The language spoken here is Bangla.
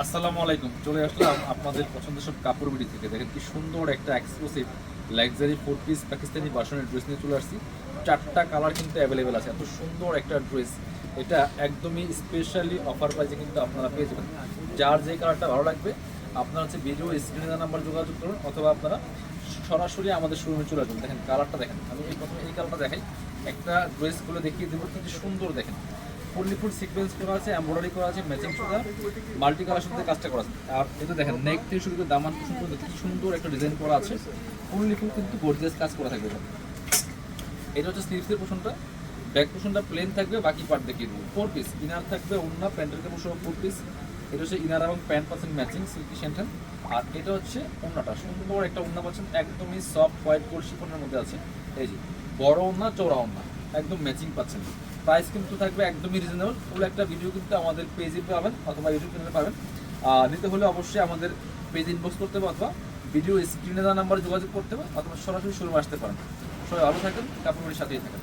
আসসালামু আলাইকুম, চলে আসলাম আপনাদের পছন্দের সব কাপড় বিড়ি থেকে। দেখেন কি সুন্দর একটা এক্সক্লুসিভ লাক্সারি 4 পিস পাকিস্তানি ভার্সনের ড্রেস নিয়ে চলে আসছি। 4টা কালার কিন্তু অ্যাভেলেবেল আছে। এত সুন্দর একটা ড্রেস, এটা একদমই স্পেশালি অফার প্রাইসে কিন্তু আপনারা পেয়ে যাবেন। যার যে কালারটা ভালো লাগবে আপনারা হচ্ছে ভিডিও স্ক্রিনে দেওয়া নাম্বার যোগাযোগ করুন, অথবা আপনারা সরাসরি আমাদের শোরুমে চলে আসবেন। দেখেন কালারটা দেখেন, আমি প্রথমে এই কালারটা দেখাই। একটা ড্রেসগুলো দেখিয়ে দেবো, কিন্তু সুন্দর দেখেন, ফুললি ফুল সিকোয়েন্স করা আছে, এমব্রয়ডারি করা আছে, ম্যাচিং সুতা, মাল্টি কালার সাথে কাজটা করা আছে। আর এটা দেখেন নেক থেকে শুরু করে দামান পর্যন্ত কি সুন্দর একটা ডিজাইন করা আছে। ফুললি ফুল কিন্তু গর্জিয়াস কাজ করা থাকবে। এটা হচ্ছে স্লিভসের পোর্শনটা, ব্যাক পোর্শনটা প্লেন থাকবে, বাকি পার্ট দেখিয়ে দেবো। 4 পিস ইনার থাকবে, ওড়না প্যান্টের কাপড় সহ 4 পিস। এটা হচ্ছে ইনার এবং প্যান্ট পাচ্ছেন ম্যাচিং সিল্কি সেন্টার। আর এটা হচ্ছে ওড়নাটা, সুন্দর একটা ওড়না পাচ্ছেন, একদমই সফট হোয়াইট গোল্ড শিফনের মধ্যে আছে। এই যে বড় ওড়না, চওড়া ওড়না, একদম ম্যাচিং পাচ্ছেন। প্রাইস কিন্তু থাকবে একদমই রিজনেবল। ফুল একটা ভিডিও কিন্তু আমাদের পেজে পাবেন অথবা ইউটিউব চ্যানেলে পাবেন। নিতে হলে অবশ্যই আমাদের পেজ ইনবক্স করতে হবে, অথবা ভিডিও স্ক্রিনে দেওয়া নাম্বারে যোগাযোগ করতে হবে, অথবা সরাসরি শোরুমে আসতে পারেন। সবাই ভালো থাকেন, কাপড়ের সাথেই থাকেন।